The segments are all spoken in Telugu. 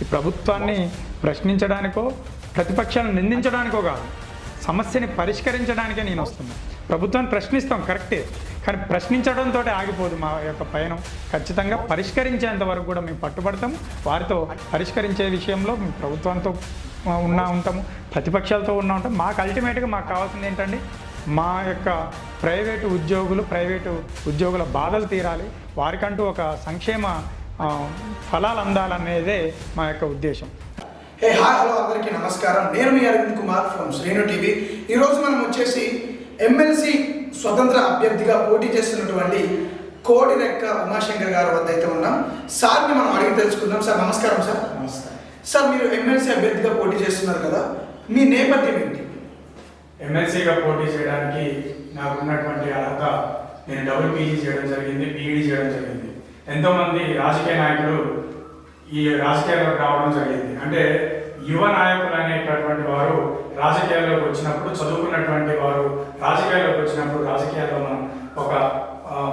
ఈ ప్రభుత్వాన్ని ప్రశ్నించడానికో ప్రతిపక్షాలను నిందించడానికో కాదు, సమస్యని పరిష్కరించడానికే నేను వస్తున్నాను. ప్రభుత్వాన్ని ప్రశ్నిస్తాం కరెక్టే, కానీ ప్రశ్నించడంతో ఆగిపోదు మా యొక్క పయనం. ఖచ్చితంగా పరిష్కరించేంత వరకు కూడా మేము పట్టుబడతాము. వారితో పరిష్కరించే విషయంలో మేము ప్రభుత్వంతో ఉంటాము, ప్రతిపక్షాలతో ఉంటాము. మాకు అల్టిమేట్గా మాకు కావాల్సింది ఏంటండి, మా యొక్క ప్రైవేటు ఉద్యోగుల బాధలు తీరాలి, వారికంటూ ఒక సంక్షేమ ఫలాలు అందాలనేదే మా యొక్క ఉద్దేశం. హలో అందరికీ నమస్కారం. నేను మీ అరవింద్ కుమార్ ఫ్రమ్ శ్రేణు టీవీ. ఈరోజు మనం వచ్చేసి ఎమ్మెల్సీ స్వతంత్ర అభ్యర్థిగా పోటీ చేస్తున్నటువంటి కోడిరెక్క ఉమాశంకర్ గారి వద్ద అయితే ఉన్నాం. సార్ని మనం అడిగి తెలుసుకుందాం. సార్ నమస్కారం. సార్ నమస్కారం. సార్ మీరు ఎమ్మెల్సీ అభ్యర్థిగా పోటీ చేస్తున్నారు కదా, మీ నేపథ్యం ఏంటి? ఎమ్మెల్సీగా పోటీ చేయడానికి నాకు ఉన్నటువంటి అర్హత, నేను డబుల్ పీజీ చేయడం జరిగింది, పీఈడీ చేయడం జరిగింది. ఎంతోమంది రాజకీయ నాయకులు ఈ రాజకీయాల్లోకి రావడం జరిగింది. అంటే యువ నాయకులు అనేటటువంటి వారు రాజకీయాల్లోకి వచ్చినప్పుడు, చదువుకున్నటువంటి వారు రాజకీయాల్లోకి వచ్చినప్పుడు రాజకీయాల్లో మనం ఒక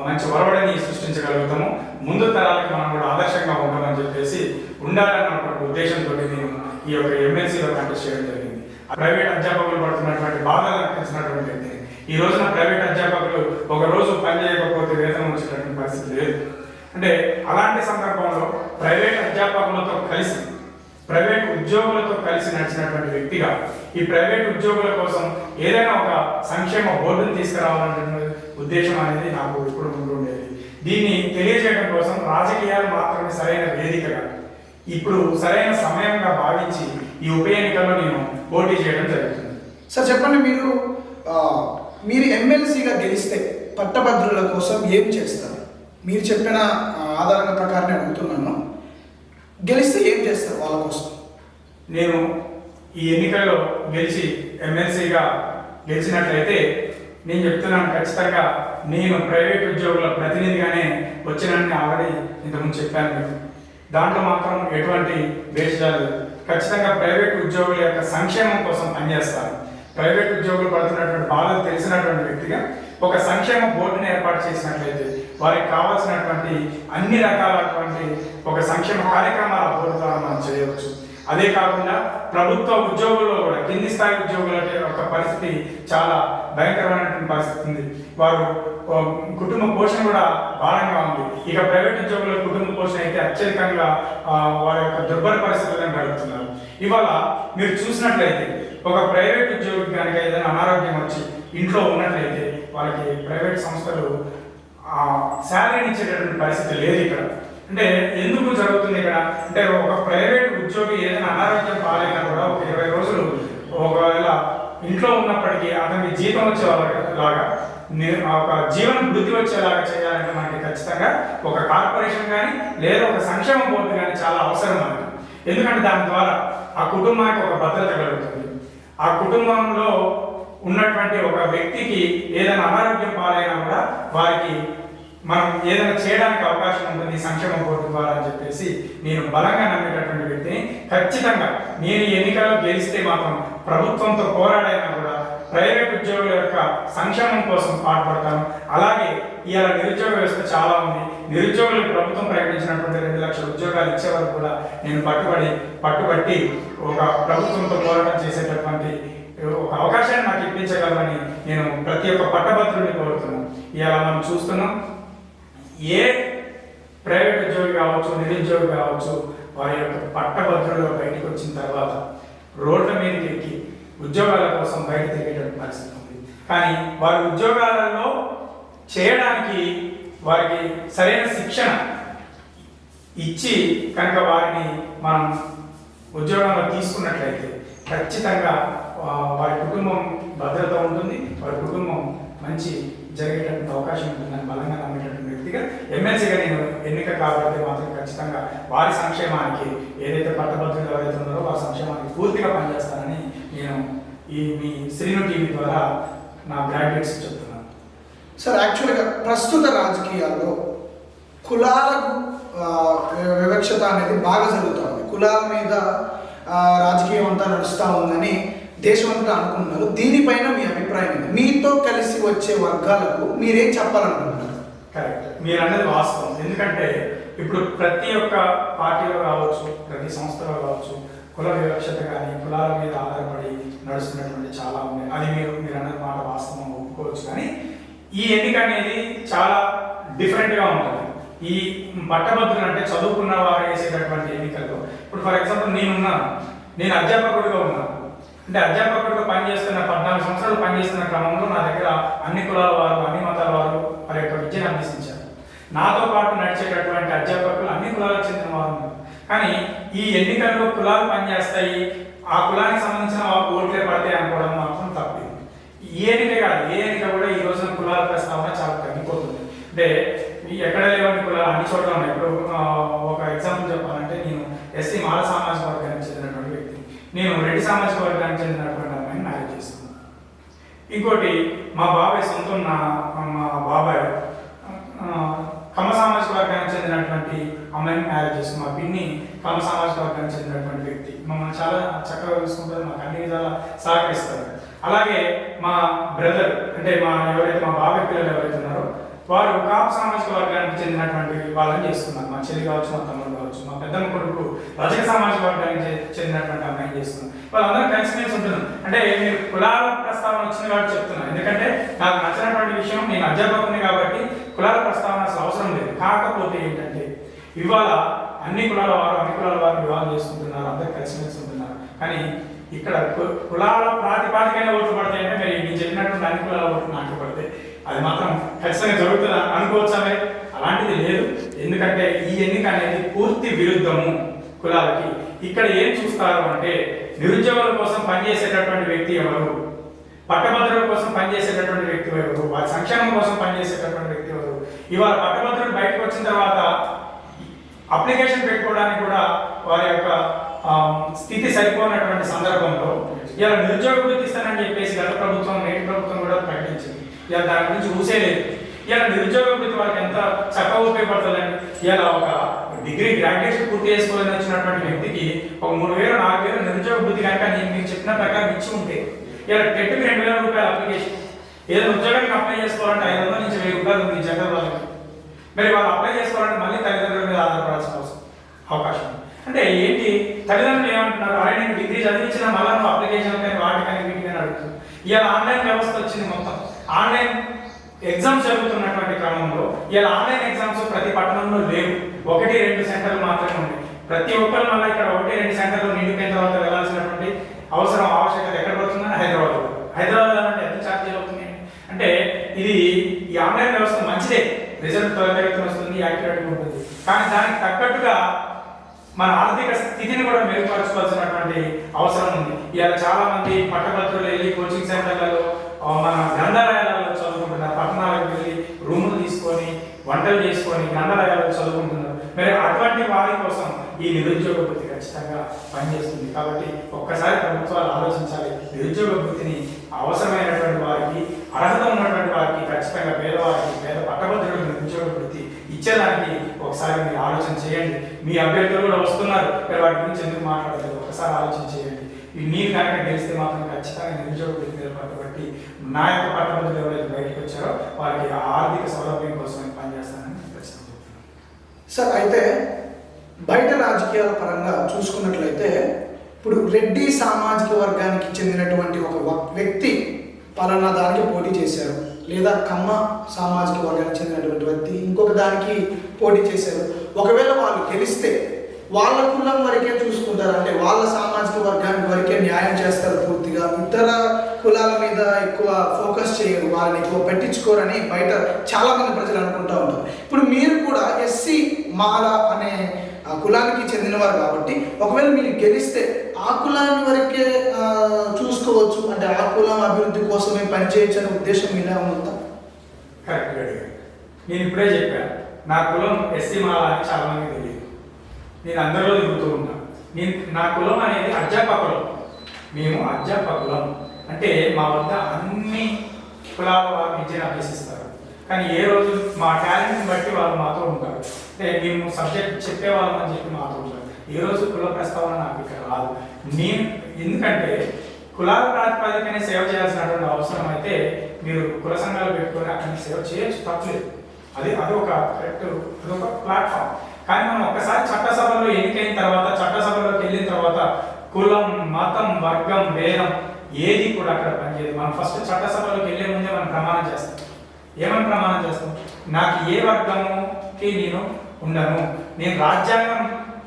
మంచి ఒరవడిని సృష్టించగలుగుతాము, ముందు తరాలకు మనం కూడా ఆదర్శంగా ఉంటామని చెప్పేసి ఉండాలన్నటువంటి ఉద్దేశంతో నేను ఈ యొక్క ఎమ్మెల్సీలో కంటెస్ట్ చేయడం జరిగింది. ప్రైవేట్ అధ్యాపకులు పడుతున్నటువంటి బాధలు అనిపించినటువంటి వ్యక్తిని. ఈ రోజున ప్రైవేట్ అధ్యాపకులు ఒక రోజు పని చేయకపోతే వేతనం వచ్చేటటువంటి పరిస్థితి లేదు. అంటే అలాంటి సందర్భంలో ప్రైవేట్ అధ్యాపకులతో కలిసి, ప్రైవేట్ ఉద్యోగులతో కలిసి నడిచినటువంటి వ్యక్తిగా ఈ ప్రైవేట్ ఉద్యోగుల కోసం ఏదైనా ఒక సంక్షేమ బోర్డును తీసుకురావాలనే ఉద్దేశం అనేది నాకు ఇప్పుడు ఉంటుండేది. దీన్ని తెలియజేయడం కోసం రాజకీయాలు మాత్రమే సరైన వేదికగా, ఇప్పుడు సరైన సమయంగా భావించి ఈ ఉప ఎన్నికల్లో నేను పోటీ చేయడం జరుగుతుంది. సార్ చెప్పండి, మీరు ఎమ్మెల్సీగా గెలిస్తే పట్టభద్రుల కోసం ఏం చేస్తారు? మీరు చెప్పిన ఆధారాల ప్రకారం అడుగుతున్నాను. గెలిస్తే ఏం చేస్తారు వాళ్ళ కోసం? నేను ఈ ఎన్నికల్లో గెలిచి ఎమ్మెల్సీగా గెలిచినట్లయితే నేను చెప్తున్నాను, ఖచ్చితంగా నేను ప్రైవేట్ ఉద్యోగుల ప్రతినిధిగానే వచ్చినని ఆల్రెడీ ఇంతకుముందు చెప్పాను మీకు. దాంట్లో మాత్రం ఎటువంటి భేషజాలు, ఖచ్చితంగా ప్రైవేట్ ఉద్యోగుల యొక్క సంక్షేమం కోసం పనిచేస్తాను. ప్రైవేట్ ఉద్యోగులు పడుతున్నటువంటి బాధలు తెలిసినటువంటి వ్యక్తిగా ఒక సంక్షేమ బోర్డుని ఏర్పాటు చేసినట్లయితే వారికి కావాల్సినటువంటి అన్ని రకాలటువంటి ఒక సంక్షేమ కార్యక్రమాల బోర్డు ద్వారా మనం చేయవచ్చు. అదే కాకుండా ప్రభుత్వ ఉద్యోగుల్లో కూడా కింది స్థాయి ఉద్యోగుల యొక్క పరిస్థితి చాలా భయంకరమైనటువంటి పరిస్థితి ఉంది. వారు కుటుంబ పోషణ కూడా భారంగా ఉంది. ఇక ప్రైవేట్ ఉద్యోగుల కుటుంబ పోషణ అయితే అత్యధికంగా వారి యొక్క దుర్భర పరిస్థితులను గడుపుతున్నారు. ఇవాళ మీరు చూసినట్లయితే ఒక ప్రైవేట్ ఉద్యోగికి కనుక ఏదైనా అనారోగ్యం వచ్చి ఇంట్లో ఉన్నట్లయితే వాళ్ళకి ప్రైవేట్ సంస్థలు శాలరీని ఇచ్చేటటువంటి పరిస్థితి లేదు ఇక్కడ. అంటే ఎందుకు జరుగుతుంది ఇక్కడ అంటే, ఒక ప్రైవేట్ ఉద్యోగి ఏదైనా అనారోగ్యం పాలైనా కూడా ఒక 20 రోజులు ఒకవేళ ఇంట్లో ఉన్నప్పటికీ అతనికి జీతం వచ్చేలాగా, ఒక జీవన వృద్ధి వచ్చేలాగా చేయాలంటే మనకి ఖచ్చితంగా ఒక కార్పొరేషన్ కానీ లేదా ఒక సంక్షేమ బోర్డు కానీ చాలా అవసరం మనకి. ఎందుకంటే దాని ద్వారా ఆ కుటుంబానికి ఒక భద్రత కలుగుతుంది. ఆ కుటుంబంలో ఉన్నటువంటి ఒక వ్యక్తికి ఏదైనా అనారోగ్యం పాలైనా కూడా వారికి మనం ఏదైనా చేయడానికి అవకాశం ఉంటుంది సంక్షేమ బోర్డు ద్వారా అని చెప్పేసి నేను బలంగా నమ్మేటటువంటి వ్యక్తిని. ఖచ్చితంగా నేను ఎన్నికల్లో గెలిస్తే మాత్రం ప్రభుత్వంతో పోరాడైనా కూడా ప్రైవేట్ ఉద్యోగుల యొక్క సంక్షేమం కోసం పాటుపడతాను. అలాగే ఇవాళ నిరుద్యోగ వ్యవస్థ చాలా ఉంది. నిరుద్యోగులకు ప్రభుత్వం ప్రకటించినటువంటి 2 లక్షల ఉద్యోగాలు ఇచ్చే వరకు కూడా నేను పట్టుబట్టి ఒక ప్రభుత్వంతో పోరాటం చేసేటటువంటి ఒక అవకాశాన్ని నాకు ఇప్పించగలమని నేను ప్రతి ఒక్క పట్టభద్రుడిని కోరుతున్నాను. ఇవాళ మనం చూస్తున్నాం, ఏ ప్రైవేట్ ఉద్యోగి కావచ్చు, నిరుద్యోగి కావచ్చు, వారి యొక్క పట్టభద్రులుగా బయటకు వచ్చిన తర్వాత రోడ్ల మీదకి ఎక్కి ఉద్యోగాల కోసం బయట తిరిగేటువంటి పరిస్థితి ఉంది. కానీ వారి ఉద్యోగాలలో చేయడానికి వారికి సరైన శిక్షణ ఇచ్చి కనుక వారిని మనం ఉద్యోగంలో తీసుకున్నట్లయితే ఖచ్చితంగా వారి కుటుంబం భద్రత ఉంటుంది, వారి కుటుంబం మంచి జరిగేటటువంటి అవకాశం ఉంటుందని బలంగా నమ్మేటటువంటి వ్యక్తిగా ఎమ్మెల్సీగా నేను ఎన్నిక కాబట్టి మాత్రం ఖచ్చితంగా వారి సంక్షేమానికి, ఏదైతే పట్టభద్రులు ఎవరైతే ఉన్నారో వారి సంక్షేమానికి పూర్తిగా పనిచేస్తానని నేను మీ శ్రీను టీవీ ద్వారా నా గ్రాడ్యుయేట్స్ చెప్తున్నాను. సార్ యాక్చువల్గా ప్రస్తుత రాజకీయాల్లో కులాలకు వివక్షత అనేది బాగా జరుగుతుంది. కులాల మీద రాజకీయం అంతా నడుస్తూ ఉందని దేశం అంతా అనుకుంటున్నారు. దీనిపైన మీ అభిప్రాయం ఏంటి? మీతో కలిసి వచ్చే వర్గాలకు మీరేం చెప్పాలనుకుంటున్నారు? కరెక్ట్, మీరు అన్నది వాస్తవం. ఎందుకంటే ఇప్పుడు ప్రతి ఒక్క పార్టీలో కావచ్చు, ప్రతి సంస్థలో కావచ్చు, కుల వివక్షత కానీ కులాల మీద ఆధారపడి నడుస్తున్నటువంటి చాలా ఉన్నాయి. అది మీరు అన్న మాట వాస్తవం ఒప్పుకోవచ్చు. కానీ ఈ ఎన్నిక అనేది చాలా డిఫరెంట్గా ఉంటుంది. ఈ పట్టభద్రులు అంటే చదువుకున్న వారు వేసేటటువంటి ఎన్నికల్లో ఇప్పుడు ఫర్ ఎగ్జాంపుల్ నేను అధ్యాపకుడిగా ఉన్నాను. అంటే అధ్యాపకుడిగా పనిచేస్తున్న 14 సంవత్సరాలు పనిచేస్తున్న క్రమంలో నా దగ్గర అన్ని కులాల వారు, అన్ని మతాల వారు వారి యొక్క విద్యను అభ్యసించారు. నాతో పాటు నడిచేటటువంటి అధ్యాపకులు అన్ని కులాలకు చెందిన వారు ఉన్నారు. కానీ ఈ ఎన్నికల్లో కులాలు పనిచేస్తాయి, ఆ కులానికి సంబంధించిన ఓట్లే పడతాయి అనుకోవడం మాత్రం తప్పింది. ఈ ఎన్నిక కాదు, ఏ ఎన్నిక కూడా ఈ రోజున కులాల ప్రస్తావన చాలా తగ్గిపోతుంది. అంటే ఎక్కడ లేవని కులాలు అన్ని చోట్ల ఉన్నాయి. ఇప్పుడు ఒక ఎగ్జాంపుల్ చెప్పాలంటే, నేను ఎస్సీ మాల సామాజిక వర్గానికి చెందినటువంటి వ్యక్తి, నేను రెడ్డి సామాజిక వర్గానికి చెందినటువంటి అమ్మాయిని మ్యారేజ్ చేసుకున్నాను. ఇంకోటి మా బాబాయ్ సొంతం మా బాబాయ్ కమ్మ సామాజిక వర్గానికి చెందినటువంటి అమ్మాయిని మ్యారేజ్ చేసుకున్నాం. మా పిన్ని కమ్మ సామాజిక వర్గానికి చెందినటువంటి వ్యక్తి, మమ్మల్ని చాలా చక్కగా చూసుకుంటారు, మాకు అన్ని విధాలా సహకరిస్తారు. అలాగే మా బ్రదర్ అంటే ఎవరైతే మా బాబాయ్ పిల్లలు ఎవరైతే ఉన్నారో వారు కాపు సామాజిక వర్గానికి చెందినటువంటి వాళ్ళని చేస్తున్నారు. మా చెల్లి కావచ్చు, మా తమ్ముడు కావచ్చు, మా పెద్దమ్మ కొడుకు రజక సామాజిక వర్గానికి చెందినటువంటి అమ్మాయిని చేస్తున్నారు. వాళ్ళందరూ కలిసిమెలిసి ఉంటున్నారు. అంటే మీరు కులాల ప్రస్తావన వచ్చింది కాబట్టి చెప్తున్నాను, ఎందుకంటే నాకు నచ్చినటువంటి విషయం, నేను అధ్యాపకుని కాబట్టి కులాల ప్రస్తావన అసలు అవసరం లేదు. కాకపోతే ఏంటంటే ఇవాళ అన్ని కులాల వారు వివాహం చేసుకుంటున్నారు, అందరూ కలిసిమెలిసి ఉంటున్నారు. కానీ ఇక్కడ కులాల ప్రాతిపాదికైన ఓట్లు పడతాయంటే మరి నేను చెప్పినటువంటి అన్ని కులాల ఓట్లు నాకు పడతాయి, అది మాత్రం ఖచ్చితంగా జరుగుతుంది అనుకోవచ్చా? అలాంటిది లేదు. ఎందుకంటే ఈ ఎన్నిక అనేది పూర్తి విరుద్ధము కులాలకి. ఇక్కడ ఏం చూస్తారు అంటే, నిరుద్యోగుల కోసం పనిచేసేటటువంటి వ్యక్తి ఎవరు, పట్టభద్రుల కోసం పనిచేసేటటువంటి వ్యక్తి ఎవరు, వారి సంక్షేమం కోసం పనిచేసేటటువంటి వ్యక్తి ఎవరు. ఇవాళ పట్టభద్రులు బయటకు వచ్చిన తర్వాత అప్లికేషన్ పెట్టుకోవడానికి కూడా వారి యొక్క స్థితి సరిపోయినటువంటి సందర్భంలో ఇలా నిరుద్యోగ వృత్తి ఇస్తానని చెప్పేసి గత ప్రభుత్వం, నేటి ప్రభుత్వం కూడా ప్రకటించింది. ఇలా దాని గురించి ఊసేలేదు. ఇలా నిరుద్యోగ వృత్తి వాళ్ళకి ఎంత చక్కగా ఉపయోగపడుతుందండి. ఇలా ఒక డిగ్రీ గ్రాడ్యుయేషన్ పూర్తి చేసుకోవాలని వచ్చినటువంటి వ్యక్తికి ఒక 3,000 4,000 నిరుద్యోగ వృత్తి కనుక నేను మీకు చెప్పిన ప్రకారం ఇచ్చి ఉంటే, ఇలా టెట్కి 2,000 రూపాయల అప్లికేషన్, ఏదో ఉద్యోగానికి అప్లై చేసుకోవాలంటే 500 నుంచి 1,000 రూపాయలు ఉంది జగన్ వాళ్ళకి. మరి వాళ్ళు అప్లై చేసుకోవాలంటే మళ్ళీ తల్లిదండ్రుల మీద ఆధారపడాల్సిన అవకాశం. అంటే ఏంటి, తల్లిదండ్రులు ఏమంటున్నారు, అరే నేను డిగ్రీ చదివించిన మళ్ళీ నువ్వు అప్లికేషన్ కానీ వాటికని వీటికని అడుగుతుంది. ఇలా ఆన్లైన్ వ్యవస్థ వచ్చింది, మొత్తం ఆన్లైన్ ఎగ్జామ్స్ జరుగుతున్నటువంటి క్రమంలో ఇలా ఆన్లైన్ ఎగ్జామ్స్ ప్రతి పట్టణంలో లేవు, 1-2 సెంటర్లు మాత్రమే ఉన్నాయి. ప్రతి ఒక్కరు మళ్ళీ ఇక్కడ 1-2 సెంటర్లు నిండిపోయిన తర్వాత వెళ్ళాల్సినటువంటి ఆవశ్యకత ఎక్కడ పడుతుందని హైదరాబాద్ అంటే ఎంత ఛార్జీలు అవుతున్నాయి. అంటే ఇది ఈ ఆన్లైన్ వ్యవస్థ మంచిదే, రిజల్ట్ త్వరితగతిన వస్తుంది, యాక్యురేట్గా ఉంటుంది. కానీ దానికి తగ్గట్టుగా మన ఆర్థిక స్థితిని కూడా మెరుగుపరచుకోవాల్సినటువంటి అవసరం ఉంది. ఇలా చాలా మంది పట్టభద్రులు వెళ్ళి కోచింగ్ సెంటర్లలో, మన గ్రంథాలయాలలో చదువుకుంటున్నారు, పట్టణాలకు వెళ్ళి రూములు తీసుకొని వంటలు చేసుకొని గ్రంథాలయాలలో చదువుకుంటున్నారు. మరి అటువంటి వారి కోసం ఈ నిరుద్యోగ వృత్తి ఖచ్చితంగా పనిచేస్తుంది. కాబట్టి ఒక్కసారి ప్రభుత్వాలు ఆలోచించాలి, నిరుద్యోగ వృత్తిని అవసరమైనటువంటి వారికి, అర్హత ఉన్నటువంటి వారికి, ఖచ్చితంగా పేదవారికి, పేద పట్టభద్రులకు నిరుద్యోగ వృత్తి ఇచ్చేదానికి ఒకసారి మీరు ఆలోచన చేయండి. మీ అభ్యర్థులు కూడా వస్తున్నారు, మీరు వాటి గురించి ఎందుకు మాట్లాడలేదు, ఒకసారి ఆలోచన చేయండి. మీరు కనుక గెలిస్తే మాత్రం ఖచ్చితంగా నిరుద్యోగ వృత్తి పట్టుబట్టి నా యొక్క పట్టభద్రులు ఎవరైతే బయటకు వచ్చారో వారికి ఆర్థిక సౌలభ్యం కోసం పనిచేస్తానని ఖచ్చితంగా చెప్తున్నాను. సార్, అయితే బయట రాజకీయాల పరంగా చూసుకున్నట్లయితే ఇప్పుడు రెడ్డి సామాజిక వర్గానికి చెందినటువంటి ఒక వ్యక్తి పలానా దానికి పోటీ చేశారు, లేదా కమ్మ సామాజిక వర్గానికి చెందినటువంటి వ్యక్తి ఇంకొక దానికి పోటీ చేశారు. ఒకవేళ వాళ్ళు గెలిస్తే వాళ్ళ కులం వరకే చూసుకుంటారు, అంటే వాళ్ళ సామాజిక వర్గానికి వరకే న్యాయం చేస్తారు పూర్తిగా, ఇతర కులాల మీద ఎక్కువ ఫోకస్ చేయరు, వాళ్ళని ఎక్కువ పట్టించుకోరని బయట చాలామంది ప్రజలు అనుకుంటూ ఉంటారు. ఇప్పుడు మీరు కూడా ఎస్సీ మాల అనే కులానికి చెందినవారు కాబట్టి ఒకవేళ మీరు గెలిస్తే ఆ కులాన్ని వరకే చూసుకోవచ్చు, అంటే ఆ కులం అభివృద్ధి కోసమే పనిచేయచ్చు అనే ఉద్దేశం మీలా ఉందా? కరెక్ట్గా అడిగారు. నేను ఇప్పుడే చెప్పాను, నా కులం ఎస్సీ మాల అని చాలా మంది తెలియదు. నేను అందరిలో తిరుగుతూ ఉంటాను. నా కులం అనేది అధ్యాపకులం. మేము అధ్యాపకులం అంటే మా వద్ద అన్ని కులాల వారు విద్యను అభ్యసిస్తారు. కానీ ఏ రోజు మా టాలెంట్ని బట్టి వాళ్ళు మాతో ఉంటారు, అంటే మేము సబ్జెక్ట్ చెప్పేవాళ్ళని చెప్పి మాతో ఉంటారు. ఏ రోజు కుల ప్రస్తావన నాకు ఇక్కడ రాదు. ఎందుకంటే కులాల ప్రాతిపదికనే సేవ చేయాల్సినటువంటి అవసరం అయితే మీరు కుల సంఘాలు పెట్టుకొని అక్కడ సేవ చేయొచ్చు, తప్పలేదు. అదొక కరెక్ట్, అదొక ప్లాట్ఫామ్. కానీ మనం ఒక్కసారి చట్టసభలో ఎన్నికైన తర్వాత, చట్టసభలోకి వెళ్ళిన తర్వాత కులం, మతం, వర్గం, భేదం ఏది కూడా అక్కడ పనిచేయదు. మనం ఫస్ట్ చట్టసభలోకి వెళ్ళే ముందే మనం ప్రమాణం చేస్తాం. ఏమని ప్రమాణం చేస్తాం? నాకు ఏ వర్గముకి నేను ఉండను, నేను రాజ్యాంగం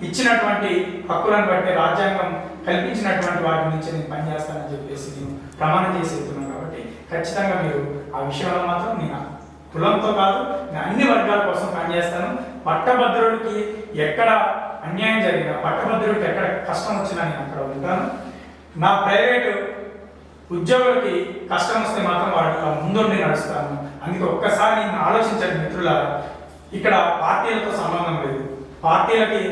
ఇచ్చినటువంటి హక్కులను బట్టి, రాజ్యాంగం కల్పించినటువంటి వాటి నుంచి నేను పనిచేస్తానని చెప్పేసి నేను ప్రమాణం చేసి వెళ్తున్నాను. కాబట్టి ఖచ్చితంగా మీరు ఆ విషయంలో మాత్రం నేను కులంతో కాదు, నేను అన్ని వర్గాల కోసం పనిచేస్తాను. పట్టభద్రుడికి ఎక్కడ అన్యాయం జరిగినా, పట్టభద్రుడికి ఎక్కడ కష్టం వచ్చినా నేను అక్కడ ఉంటాను. నా ప్రైవేటు ఉద్యోగులకి కష్టం వస్తే మాత్రం వాళ్ళ ముందుండి నడుస్తాను. అందుకే ఒక్కసారి నేను ఆలోచించండి మిత్రులారా, ఇక్కడ పార్టీలతో సంబంధం లేదు. పార్టీలకి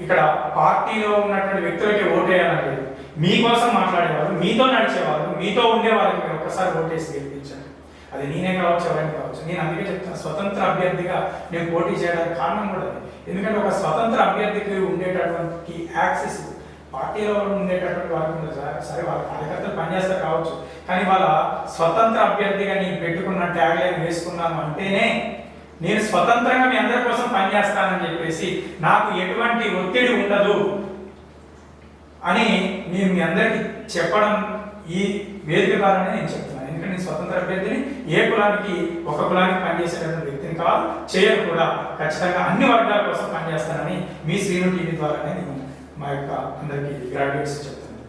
ఇక్కడ పార్టీలో ఉన్నటువంటి వ్యక్తులకి ఓటేయాలని లేదు. మీకోసం మాట్లాడేవారు, మీతో నడిచేవారు, మీతో ఉండేవాళ్ళకి మీరు ఒక్కసారి ఓటేసి గెలిపించండి. అది నేనే కావచ్చు, ఎవరైనా కావచ్చు. నేను అందుకే చెప్తాను, స్వతంత్ర అభ్యర్థిగా నేను పోటీ చేయడానికి కారణం కూడా అది. ఎందుకంటే ఒక స్వతంత్ర అభ్యర్థికి ఉండేటటువంటి యాక్సెస్ పార్టీలో ఉండేటటువంటి వాళ్ళకి ఉండదు. సరే వాళ్ళ కార్యకర్తలు పనిచేస్తారు కావచ్చు, కానీ వాళ్ళ స్వతంత్ర అభ్యర్థిగా నేను పెట్టుకున్న ట్యాగ్ లైన్ వేసుకున్నాను అంటేనే నేను స్వతంత్రంగా మీ అందరి కోసం పనిచేస్తానని చెప్పేసి, నాకు ఎటువంటి ఒత్తిడి ఉండదు అని నేను మీ అందరికీ చెప్పడం ఈ వేదిక ద్వారానే నేను చెప్తున్నాను. ఎందుకంటే నేను స్వతంత్ర అభ్యర్థిని, ఏ కులానికి ఒక కులానికి పనిచేసేటటువంటి వ్యక్తిని కాదు, చేయను కూడా. ఖచ్చితంగా అన్ని వర్గాల కోసం పనిచేస్తానని మీ శ్రీను టీవీ ద్వారానే నేను మా యొక్క అందరికీ గ్రాడ్యుయేట్స్ చెప్తాను.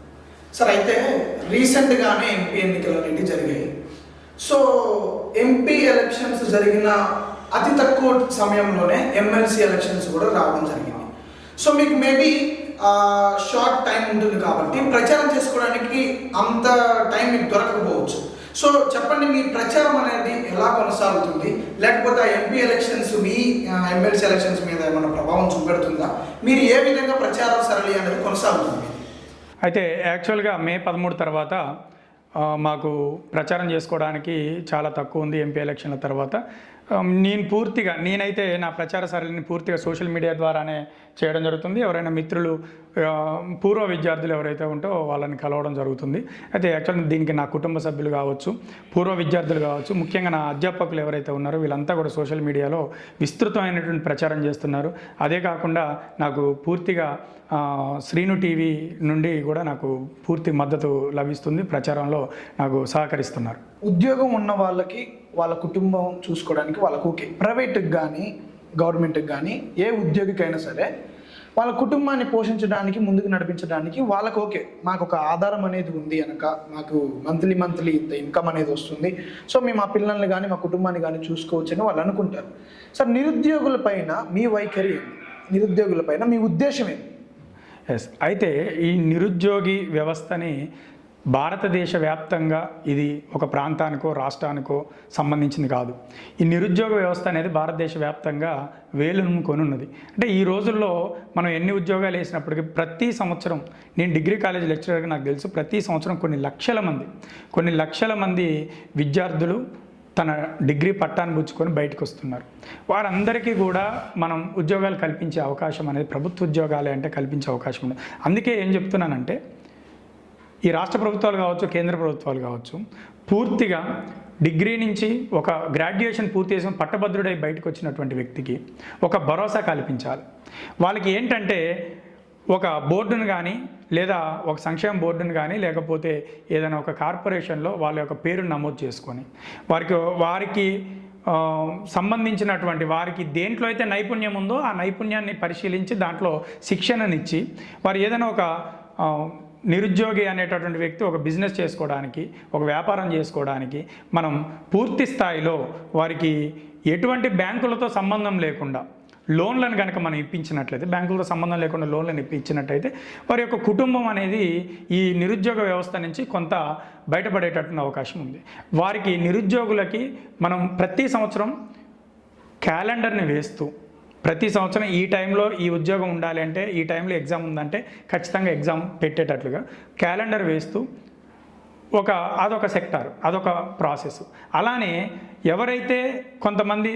సార్, అయితే రీసెంట్గానే ఎంపీ ఎన్నికలు అనేవి జరిగాయి. సో ఎంపీ ఎలక్షన్స్ జరిగిన అతి తక్కువ సమయంలోనే ఎమ్మెల్సీ ఎలక్షన్స్ కూడా రావడం జరిగింది. సో మీకు మేబీ షార్ట్ టైం ఉంటుంది కాబట్టి ప్రచారం చేసుకోవడానికి అంత టైం మీకు దొరకకపోవచ్చు. సో చెప్పండి, మీ ప్రచారం అనేది ఎలా కొనసాగుతుంది? లేకపోతే ఆ ఎంపీ ఎలక్షన్స్ మీ ఎమ్మెల్సీ ఎలక్షన్స్ మీద ఏమైనా ప్రభావం చూపెడుతుందా? మీరు ఏ విధంగా ప్రచార సరళి అనేది కొనసాగుతుంది? అయితే యాక్చువల్గా మే 13 తర్వాత మాకు ప్రచారం చేసుకోవడానికి చాలా తక్కువ ఉంది. ఎంపీ ఎలక్షన్ల తర్వాత నేనైతే నా ప్రచార సరళిని పూర్తిగా సోషల్ మీడియా ద్వారానే చేయడం జరుగుతుంది. ఎవరైనా మిత్రులు, పూర్వ విద్యార్థులు ఎవరైతే ఉంటో వాళ్ళని కలవడం జరుగుతుంది. అయితే యాక్చువల్గా దీనికి నా కుటుంబ సభ్యులు కావచ్చు, పూర్వ విద్యార్థులు కావచ్చు, ముఖ్యంగా నా అధ్యాపకులు ఎవరైతే ఉన్నారో వీళ్ళంతా కూడా సోషల్ మీడియాలో విస్తృతమైనటువంటి ప్రచారం చేస్తున్నారు. అదే కాకుండా నాకు పూర్తిగా శ్రీను టీవీ నుండి కూడా నాకు పూర్తి మద్దతు లభిస్తుంది. ప్రచారంలో నాకు సహకరిస్తున్నారు. ఉద్యోగం ఉన్న వాళ్ళకి వాళ్ళ కుటుంబం చూసుకోవడానికి వాళ్ళకు ఓకే. ప్రైవేట్కి కానీ గవర్నమెంట్కి కానీ ఏ ఉద్యోగికైనా సరే వాళ్ళ కుటుంబాన్ని పోషించడానికి, ముందుకు నడిపించడానికి వాళ్ళకు ఓకే. మాకు ఒక ఆధారం అనేది ఉంది అనక, మాకు మంత్లీ ఇంత ఇన్కమ్ అనేది వస్తుంది, సో మేము మా పిల్లల్ని కానీ మా కుటుంబాన్ని కానీ చూసుకోవచ్చు అని వాళ్ళు అనుకుంటారు. సార్, నిరుద్యోగులపైన మీ వైఖరి ఏంటి? నిరుద్యోగులపైన మీ ఉద్దేశం ఏంటి? అయితే ఈ నిరుద్యోగి వ్యవస్థని భారతదేశ వ్యాప్తంగా ఇది ఒక ప్రాంతానికో రాష్ట్రానికో సంబంధించింది కాదు. ఈ నిరుద్యోగ వ్యవస్థ అనేది భారతదేశ వ్యాప్తంగా వేలునుకొనున్నది. అంటే ఈ రోజుల్లో మనం ఎన్ని ఉద్యోగాలు వేసినప్పటికీ ప్రతి సంవత్సరం, నేను డిగ్రీ కాలేజ్ లెక్చరర్గా నాకు తెలుసు, ప్రతి సంవత్సరం కొన్ని లక్షల మంది విద్యార్థులు తన డిగ్రీ పట్టాన్ని పుచ్చుకొని బయటకు వస్తున్నారు. వారందరికీ కూడా మనం ఉద్యోగాలు కల్పించే అవకాశం అనేది, ప్రభుత్వ ఉద్యోగాలే అంటే కల్పించే అవకాశం ఉంది. అందుకే ఏం చెప్తున్నానంటే, ఈ రాష్ట్ర ప్రభుత్వాలు కావచ్చు, కేంద్ర ప్రభుత్వాలు కావచ్చు, పూర్తిగా డిగ్రీ నుంచి ఒక గ్రాడ్యుయేషన్ పూర్తి చేసిన పట్టభద్రుడై బయటకు వచ్చినటువంటి వ్యక్తికి ఒక భరోసా కల్పించాలి. వాళ్ళకి ఏంటంటే ఒక బోర్డును కానీ, లేదా ఒక సంక్షేమ బోర్డును కానీ, లేకపోతే ఏదైనా ఒక కార్పొరేషన్లో వాళ్ళ యొక్క పేరును నమోదు చేసుకొని వారికి సంబంధించినటువంటి, వారికి దేంట్లో అయితే నైపుణ్యం ఉందో ఆ నైపుణ్యాన్ని పరిశీలించి దాంట్లో శిక్షణనిచ్చి, వారు ఏదైనా ఒక నిరుద్యోగి అనేటటువంటి వ్యక్తి ఒక బిజినెస్ చేసుకోవడానికి, ఒక వ్యాపారం చేసుకోవడానికి మనం పూర్తి స్థాయిలో వారికి ఎటువంటి బ్యాంకులతో సంబంధం లేకుండా లోన్లను కనుక మనం ఇప్పించినట్లయితే, బ్యాంకులతో సంబంధం లేకుండా లోన్లను ఇప్పించినట్టయితే వారి యొక్క కుటుంబం అనేది ఈ నిరుద్యోగ వ్యవస్థ నుంచి కొంత బయటపడేటటువంటి అవకాశం ఉంది. వారికి నిరుద్యోగులకి మనం ప్రతి సంవత్సరం క్యాలెండర్ని వేస్తూ, ప్రతి సంవత్సరం ఈ టైంలో ఈ ఉద్యోగం ఉండాలి అంటే, ఈ టైంలో ఎగ్జామ్ ఉందంటే ఖచ్చితంగా ఎగ్జామ్ పెట్టేటట్లుగా క్యాలెండర్ వేస్తూ అదొక సెక్టార్, అదొక ప్రాసెస్. అలానే ఎవరైతే కొంతమంది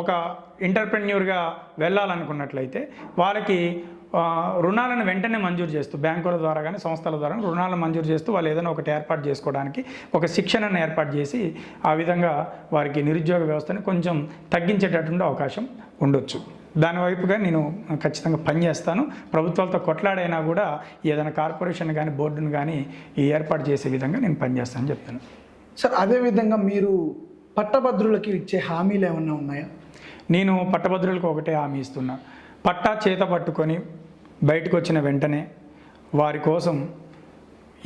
ఒక ఎంటర్ప్రెన్యూర్గా వెళ్ళాలనుకున్నట్లయితే వాళ్ళకి రుణాలను వెంటనే మంజూరు చేస్తూ, బ్యాంకుల ద్వారా కానీ సంస్థల ద్వారా రుణాలను మంజూరు చేస్తూ వాళ్ళు ఏదైనా ఒకటి ఏర్పాటు చేసుకోవడానికి ఒక శిక్షణను ఏర్పాటు చేసి ఆ విధంగా వారికి నిరుద్యోగ వ్యవస్థని కొంచెం తగ్గించేటటువంటి అవకాశం ఉండొచ్చు. దాని వైపుగా నేను ఖచ్చితంగా పనిచేస్తాను. ప్రభుత్వాలతో కొట్లాడైనా కూడా ఏదైనా కార్పొరేషన్ కానీ బోర్డును కానీ ఏర్పాటు చేసే విధంగా నేను పనిచేస్తానని చెప్తాను. సార్ అదేవిధంగా మీరు పట్టభద్రులకి ఇచ్చే హామీలు ఏమన్నా ఉన్నాయా? నేను పట్టభద్రులకు ఒకటే హామీ ఇస్తున్నా. పట్టా చేత పట్టుకొని బయటకు వచ్చిన వెంటనే వారి కోసం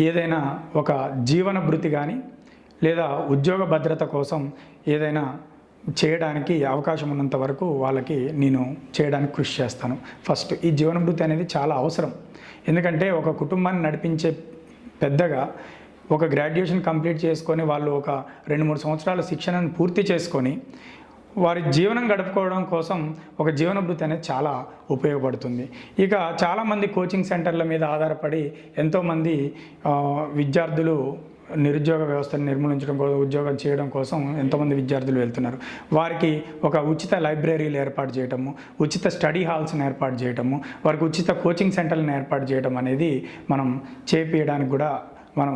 ఏదైనా ఒక జీవన భృతి కానీ లేదా ఉద్యోగ భద్రత కోసం ఏదైనా చేయడానికి అవకాశం ఉన్నంత వరకు వాళ్ళకి నేను చేయడానికి కృషి చేస్తాను. ఫస్ట్ ఈ జీవనభృతి అనేది చాలా అవసరం. ఎందుకంటే ఒక కుటుంబాన్ని నడిపించే పెద్దగా ఒక గ్రాడ్యుయేషన్ కంప్లీట్ చేసుకొని వాళ్ళు ఒక 2-3 సంవత్సరాల శిక్షణను పూర్తి చేసుకొని వారి జీవనం గడుపుకోవడం కోసం ఒక జీవనభృతి అనేది చాలా ఉపయోగపడుతుంది. ఇక చాలామంది కోచింగ్ సెంటర్ల మీద ఆధారపడి ఎంతోమంది విద్యార్థులు నిరుద్యోగ వ్యవస్థను నిర్మూలించడం కోసం, ఉద్యోగం చేయడం కోసం ఎంతోమంది విద్యార్థులు వెళ్తున్నారు. వారికి ఒక ఉచిత లైబ్రరీలు ఏర్పాటు చేయటము, ఉచిత స్టడీ హాల్స్ని ఏర్పాటు చేయటము, వారికి ఉచిత కోచింగ్ సెంటర్లను ఏర్పాటు చేయడం అనేది మనం చేపించడానికి కూడా మనం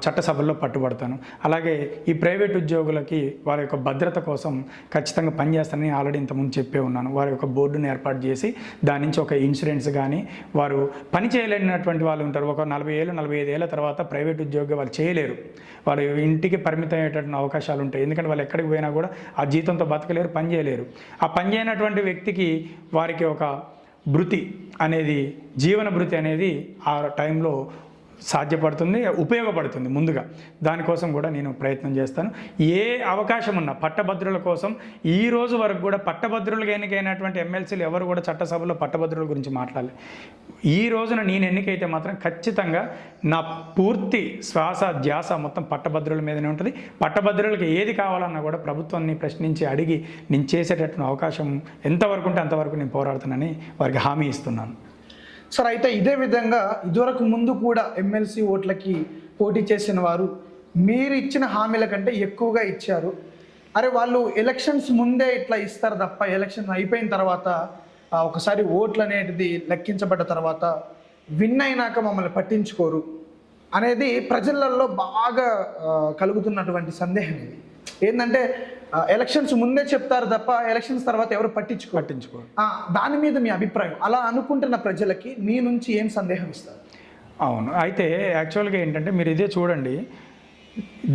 చట్టసభల్లో పట్టుబడతాను. అలాగే ఈ ప్రైవేట్ ఉద్యోగులకి వారి యొక్క భద్రత కోసం ఖచ్చితంగా పనిచేస్తానని ఆల్రెడీ ఇంతకుముందు చెప్పే ఉన్నాను. వారి యొక్క బోర్డును ఏర్పాటు చేసి దాని నుంచి ఒక ఇన్సూరెన్స్ కానీ, వారు పని చేయలేనటువంటి వాళ్ళు ఉంటారు. ఒక 40 ఏళ్ళు 45 ఏళ్ళ తర్వాత ప్రైవేట్ ఉద్యోగం వాళ్ళు చేయలేరు. వాళ్ళు ఇంటికి పరిమితం అయ్యేటటువంటి అవకాశాలు ఉంటాయి. ఎందుకంటే వాళ్ళు ఎక్కడికి పోయినా కూడా ఆ జీతంతో బతకలేరు, పని చేయలేరు. ఆ పని చేయనటువంటి వ్యక్తికి వారికి ఒక భృతి అనేది, జీవన భృతి అనేది ఆ టైంలో సాధ్యపడుతుంది, ఉపయోగపడుతుంది. ముందుగా దానికోసం కూడా నేను ప్రయత్నం చేస్తాను. ఏ అవకాశం ఉన్నా పట్టభద్రుల కోసం ఈ రోజు వరకు కూడా పట్టభద్రులుగా ఎన్నికైనటువంటి ఎమ్మెల్సీలు ఎవరు కూడా చట్టసభలో పట్టభద్రుల గురించి మాట్లాడలేదు. ఈ రోజున నేను ఎన్నికైతే మాత్రం ఖచ్చితంగా నా పూర్తి శ్వాస ధ్యాస మొత్తం పట్టభద్రుల మీదనే ఉంటుంది. పట్టభద్రులకు ఏది కావాలన్నా కూడా ప్రభుత్వాన్ని ప్రశ్నించి అడిగి నేను చేసేటటువంటి అవకాశం ఎంతవరకు ఉంటే అంతవరకు నేను పోరాడుతానని వారికి హామీ ఇస్తున్నాను. సార్ అయితే ఇదే విధంగా ఇదివరకు ముందు కూడా ఎమ్మెల్సీ ఓట్లకి పోటీ చేసిన వారు మీరు ఇచ్చిన హామీల కంటే ఎక్కువగా ఇచ్చారు. అరే వాళ్ళు ఎలక్షన్స్ ముందే ఇట్లా ఇస్తారు తప్ప ఎలక్షన్ అయిపోయిన తర్వాత ఒకసారి ఓట్లు అనేది లెక్కించబడ్డ తర్వాత విన్ అయినాక మమ్మల్ని పట్టించుకోరు అనేది ప్రజలలో బాగా కలుగుతున్నటువంటి సందేహం ఇది. ఏంటంటే ఎలక్షన్స్ ముందే చెప్తారు తప్ప ఎలక్షన్స్ తర్వాత ఎవరు పట్టించుకోరు. దాని మీద మీ అభిప్రాయం? అలా అనుకుంటున్న ప్రజలకి మీ నుంచి ఏం సందేహం ఇస్తారు? అవును, అయితే యాక్చువల్గా ఏంటంటే మీరు ఇదే చూడండి,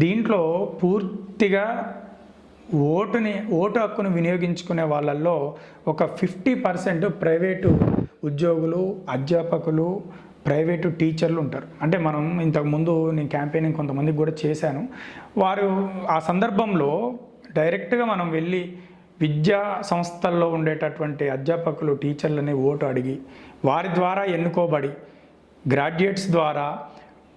దీంట్లో పూర్తిగా ఓటు హక్కును వినియోగించుకునే వాళ్ళల్లో ఒక 50% ప్రైవేటు ఉద్యోగులు, అధ్యాపకులు, ప్రైవేటు టీచర్లు ఉంటారు. అంటే మనం ఇంతకుముందు నేను క్యాంపెయినింగ్ కొంతమందికి కూడా చేశాను. వారు ఆ సందర్భంలో డైరెక్ట్గా మనం వెళ్ళి విద్యా సంస్థల్లో ఉండేటటువంటి అధ్యాపకులు, టీచర్లని ఓటు అడిగి వారి ద్వారా ఎన్నుకోబడి గ్రాడ్యుయేట్స్ ద్వారా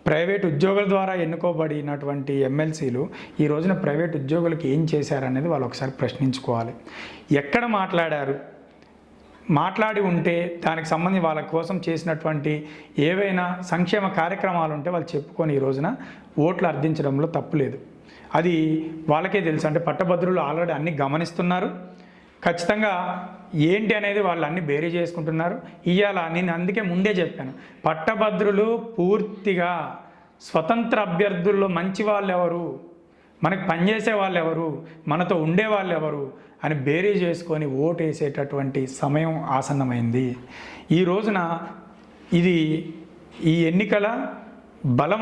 ప్రైవేట్ ఉద్యోగుల ద్వారా ఎన్నుకోబడినటువంటి ఎమ్మెల్సీలు ఈ రోజున ప్రైవేట్ ఉద్యోగులకు ఏం చేశారనేది వాళ్ళు ఒకసారి ప్రశ్నించుకోవాలి. ఎక్కడ మాట్లాడి ఉంటే దానికి సంబంధించి వాళ్ళ కోసం చేసినటువంటి ఏవైనా సంక్షేమ కార్యక్రమాలు ఉంటే వాళ్ళు చెప్పుకొని ఈ రోజున ఓట్లు అర్థించడంలో తప్పులేదు. అది వాళ్ళకే తెలుసు. అంటే పట్టభద్రులు ఆల్రెడీ అన్నీ గమనిస్తున్నారు. ఖచ్చితంగా ఏంటి అనేది వాళ్ళు అన్నీ బేరీ చేసుకుంటున్నారు. ఇవాళ నేను అందుకే ముందే చెప్పాను, పట్టభద్రులు పూర్తిగా స్వతంత్ర అభ్యర్థుల్లో మంచి వాళ్ళు ఎవరు, మనకు పనిచేసే వాళ్ళు ఎవరు, మనతో ఉండే వాళ్ళు ఎవరు అని బేరీ చేసుకొని ఓటు వేసేటటువంటి సమయం ఆసన్నమైంది. ఈ రోజున ఈ ఎన్నికల బల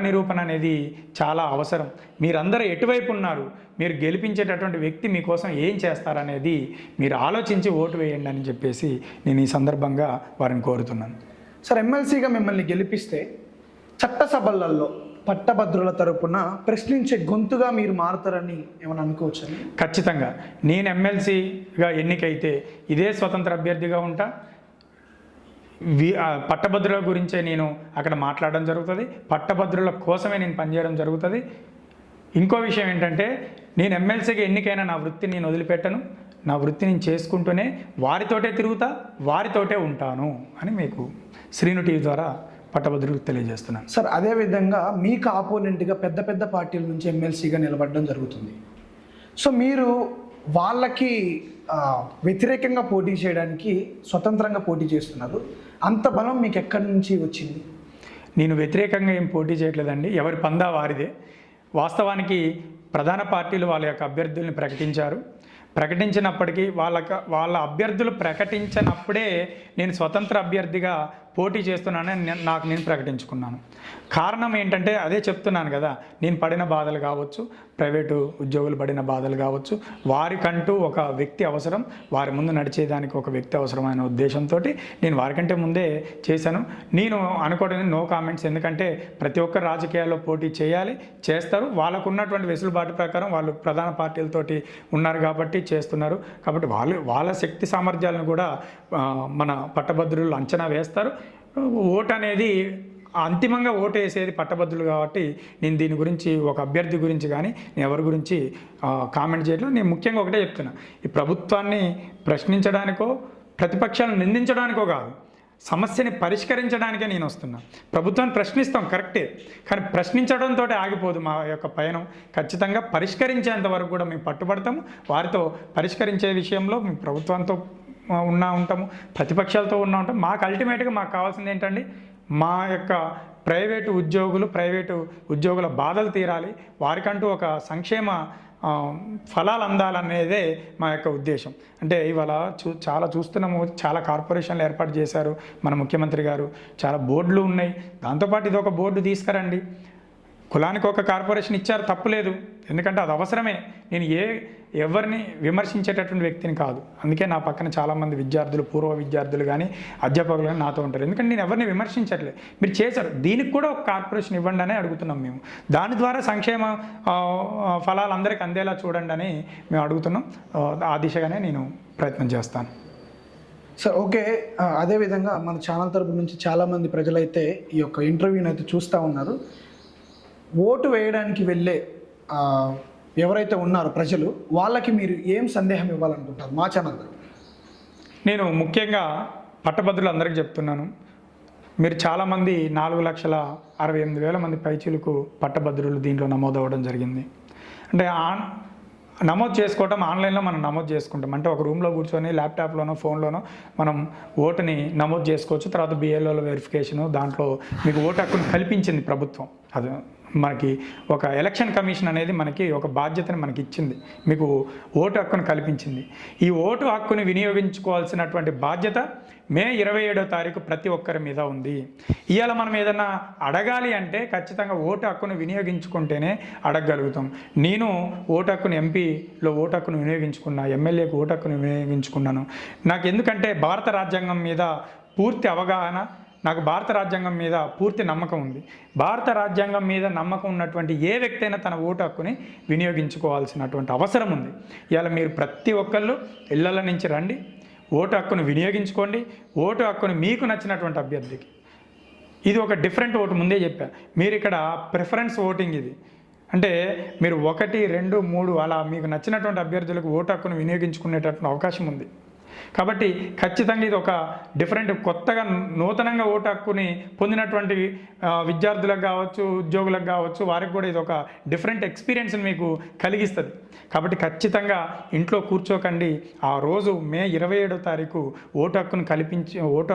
నిరూపణ అనేది చాలా అవసరం. మీరందరూ ఎటువైపు ఉన్నారు, మీరు గెలిపించేటటువంటి వ్యక్తి మీకోసం ఏం చేస్తారనేది మీరు ఆలోచించి ఓటు వేయండి అని చెప్పేసి నేను ఈ సందర్భంగా వారిని కోరుతున్నాను. సార్ ఎమ్మెల్సీగా మిమ్మల్ని గెలిపిస్తే చట్టసభలలో పట్టభద్రుల తరపున ప్రశ్నించే గొంతుగా మీరు మారుతారని ఏమైనా అనుకోవచ్చు? ఖచ్చితంగా. నేను ఎమ్మెల్సీగా ఎన్నికైతే ఇదే స్వతంత్ర అభ్యర్థిగా ఉంటా. పట్టభద్రుల గురించే నేను అక్కడ మాట్లాడడం జరుగుతుంది. పట్టభద్రుల కోసమే నేను పనిచేయడం జరుగుతుంది. ఇంకో విషయం ఏంటంటే, నేను ఎమ్మెల్సీగా ఎన్నికైనా నా వృత్తిని నేను వదిలిపెట్టను. నా వృత్తి నేను చేసుకుంటూనే వారితోటే తిరుగుతా, వారితోటే ఉంటాను అని మీకు శ్రీను టీవీ ద్వారా పట్టభద్రులకు తెలియజేస్తున్నాను. సార్ అదేవిధంగా మీకు ఆపోనెంట్గా పెద్ద పెద్ద పార్టీల నుంచి ఎమ్మెల్సీగా నిలబడడం జరుగుతుంది. సో మీరు వాళ్ళకి వ్యతిరేకంగా పోటీ చేయడానికి స్వతంత్రంగా పోటీ చేస్తున్నారు. అంత బలం మీకు ఎక్కడి నుంచి వచ్చింది? నేను వ్యతిరేకంగా ఏం పోటీ చేయట్లేదండి. ఎవరి పందా వారిదే. వాస్తవానికి ప్రధాన పార్టీలు వాళ్ళ యొక్క అభ్యర్థుల్ని ప్రకటించారు. ప్రకటించినప్పటికీ వాళ్ళ అభ్యర్థులు ప్రకటించినప్పుడే నేను స్వతంత్ర అభ్యర్థిగా పోటీ చేస్తున్నానని నాకు నేను ప్రకటించుకున్నాను. కారణం ఏంటంటే అదే చెప్తున్నాను కదా, నేను పడిన బాధలు కావచ్చు, ప్రైవేటు ఉద్యోగులు పడిన బాధలు కావచ్చు, వారికంటూ ఒక వ్యక్తి అవసరం, వారి ముందు నడిచేదానికి ఒక వ్యక్తి అవసరమైన ఉద్దేశంతో నేను వారికంటే ముందే చేశాను. నేను అనుకోవడం నో కామెంట్స్, ఎందుకంటే ప్రతి ఒక్క రాజకీయాల్లో పోటీ చేయాలి, చేస్తారు. వాళ్ళకు ఉన్నటువంటి వెసులుబాటు ప్రకారం వాళ్ళు ప్రధాన పార్టీలతోటి ఉన్నారు కాబట్టి చేస్తున్నారు. కాబట్టి వాళ్ళ శక్తి సామర్థ్యాలను కూడా మన పట్టభద్రులు అంచనా వేస్తారు. ఓటు అనేది అంతిమంగా ఓటు వేసేది పట్టభద్రులు కాబట్టి నేను దీని గురించి ఒక అభ్యర్థి గురించి కానీ నేను ఎవరి గురించి కామెంట్ చేయట్లేదు. నేను ముఖ్యంగా ఒకటే చెప్తున్నా, ఈ ప్రభుత్వాన్ని ప్రశ్నించడానికో ప్రతిపక్షాలను నిందించడానికో కాదు, సమస్యని పరిష్కరించడానికే నేను వస్తున్నా. ప్రభుత్వాన్ని ప్రశ్నిస్తాం కరెక్టే, కానీ ప్రశ్నించడంతో ఆగిపోదు మా యొక్క పయనం. ఖచ్చితంగా పరిష్కరించేంత వరకు కూడా మేము పట్టుబడతాము. వారితో పరిష్కరించే విషయంలో మేము ప్రభుత్వంతో ఉంటాము, ప్రతిపక్షాలతో ఉంటాం. మాకు అల్టిమేట్గా మాకు కావాల్సింది ఏంటండి, మా యొక్క ప్రైవేటు ఉద్యోగుల బాధలు తీరాలి, వారికంటూ ఒక సంక్షేమ ఫలాలు అందాలనేదే మా యొక్క ఉద్దేశం. అంటే ఇవాళ చాలా చూస్తున్నాము, చాలా కార్పొరేషన్లు ఏర్పాటు చేశారు మన ముఖ్యమంత్రి గారు, చాలా బోర్డులు ఉన్నాయి. దాంతోపాటు ఇది ఒక బోర్డు తీసుకురండి, కులానికి ఒక కార్పొరేషన్ ఇచ్చారు, తప్పులేదు, ఎందుకంటే అది అవసరమే. నేను ఎవరిని విమర్శించేటటువంటి వ్యక్తిని కాదు. అందుకే నా పక్కన చాలామంది విద్యార్థులు, పూర్వ విద్యార్థులు కానీ అధ్యాపకులు కానీ నాతో ఉంటారు. ఎందుకంటే నేను ఎవరిని విమర్శించట్లేదు, మీరు చేశారు, దీనికి కూడా ఒక కార్పొరేషన్ ఇవ్వండి అని అడుగుతున్నాం మేము. దాని ద్వారా సంక్షేమ ఫలాలు అందరికీ అందేలా చూడండి అని మేము అడుగుతున్నాం. ఆ దిశగానే నేను ప్రయత్నం చేస్తాను. సార్ ఓకే, అదేవిధంగా మన ఛానల్ తరపు నుంచి చాలామంది ప్రజలైతే ఈ యొక్క ఇంటర్వ్యూని అయితే చూస్తూ ఉన్నారు. ఓటు వేయడానికి వెళ్ళే ఎవరైతే ఉన్నారో ప్రజలు, వాళ్ళకి మీరు ఏం సందేహం ఇవ్వాలనుకుంటారు మా ఛానల్ ద్వారా? నేను ముఖ్యంగా పట్టభద్రులు అందరికీ చెప్తున్నాను, మీరు చాలామంది 4,68,000 మంది పైచీలకు పట్టభద్రులు దీంట్లో నమోదవ్వడం జరిగింది. అంటే నమోదు చేసుకోవటం ఆన్లైన్లో మనం నమోదు చేసుకుంటాం. అంటే ఒక రూమ్లో కూర్చొని ల్యాప్టాప్లోనో ఫోన్లోనో మనం ఓటుని నమోదు చేసుకోవచ్చు. తర్వాత బిఎల్ఓలో వెరిఫికేషను, దాంట్లో మీకు ఓటు హక్కును కల్పించింది ప్రభుత్వం. అది మనకి ఒక ఎలక్షన్ కమిషన్ అనేది మనకి ఒక బాధ్యతని మనకి ఇచ్చింది, మీకు ఓటు హక్కును కల్పించింది. ఈ ఓటు హక్కుని వినియోగించుకోవాల్సినటువంటి బాధ్యత మే 27వ తారీఖు ప్రతి ఒక్కరి మీద ఉంది. ఇవాళ మనం ఏదన్నా అడగాలి అంటే ఖచ్చితంగా ఓటు హక్కును వినియోగించుకుంటేనే అడగగలుగుతాం. నేను ఓటు హక్కును ఎంపీలో ఓటు హక్కును వినియోగించుకున్నా, ఎమ్మెల్యేకు ఓటు హక్కును వినియోగించుకున్నాను. నాకు ఎందుకంటే భారత రాజ్యాంగం మీద పూర్తి అవగాహన, నాకు భారత రాజ్యాంగం మీద పూర్తి నమ్మకం ఉంది. భారత రాజ్యాంగం మీద నమ్మకం ఉన్నటువంటి ఏ వ్యక్తి అయినా తన ఓటు హక్కుని వినియోగించుకోవాల్సినటువంటి అవసరం ఉంది. ఇవాళ మీరు ప్రతి ఒక్కళ్ళు ఇళ్ళ నుంచి రండి, ఓటు హక్కును వినియోగించుకోండి. ఓటు హక్కును మీకు నచ్చినటువంటి అభ్యర్థికి, ఇది ఒక డిఫరెంట్ ఓటు, ముందే చెప్పా. మీరు ఇక్కడ ప్రిఫరెన్స్ ఓటింగ్ ఇది, అంటే మీరు 1, 2, 3 అలా మీకు నచ్చినటువంటి అభ్యర్థులకు ఓటు హక్కును వినియోగించుకునేటటువంటి అవకాశం ఉంది. కాబట్టి ఖచ్చితంగా ఇది ఒక డిఫరెంట్, కొత్తగా నూతనంగా ఓటు హక్కుని పొందినటువంటి విద్యార్థులకు కావచ్చు, ఉద్యోగులకు కావచ్చు, వారికి కూడా ఇది ఒక డిఫరెంట్ ఎక్స్పీరియన్స్ని మీకు కలిగిస్తుంది. కాబట్టి ఖచ్చితంగా ఇంట్లో కూర్చోకండి. ఆ రోజు మే 27వ తారీఖు ఓటు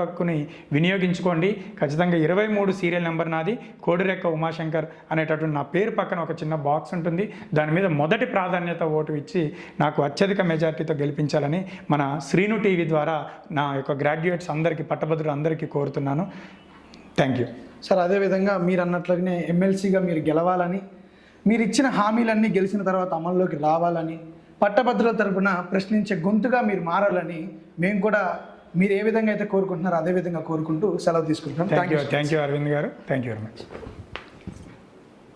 హక్కుని వినియోగించుకోండి. ఖచ్చితంగా 23 సీరియల్ నెంబర్ నాది, కోడిరెక్క ఉమాశంకర్ అనేటటువంటి నా పేరు పక్కన ఒక చిన్న బాక్స్ ఉంటుంది. దాని మీద మొదటి ప్రాధాన్యత ఓటు ఇచ్చి నాకు అత్యధిక మెజార్టీతో గెలిపించాలని మన శ్రీను టీవీ ద్వారా నా యొక్క గ్రాడ్యుయేట్స్ అందరికీ, పట్టభద్రులు అందరికీ కోరుతున్నాను. Thank you sir. అదేవిధంగా మీరు అన్నట్లుగానే ఎమ్మెల్సీగా మీరు గెలవాలని, మీరు ఇచ్చిన హామీలన్నీ గెలిచిన తర్వాత అమల్లోకి రావాలని, పట్టభద్రుల తరపున ప్రశ్నించే గొంతుగా మీరు మారాలని మేము కూడా మీరు ఏ విధంగా అయితే కోరుకుంటున్నారో అదే విధంగా కోరుకుంటూ సెలవు తీసుకుంటున్నాం. థ్యాంక్ యూ అరవింద్ గారు. Thank you very much.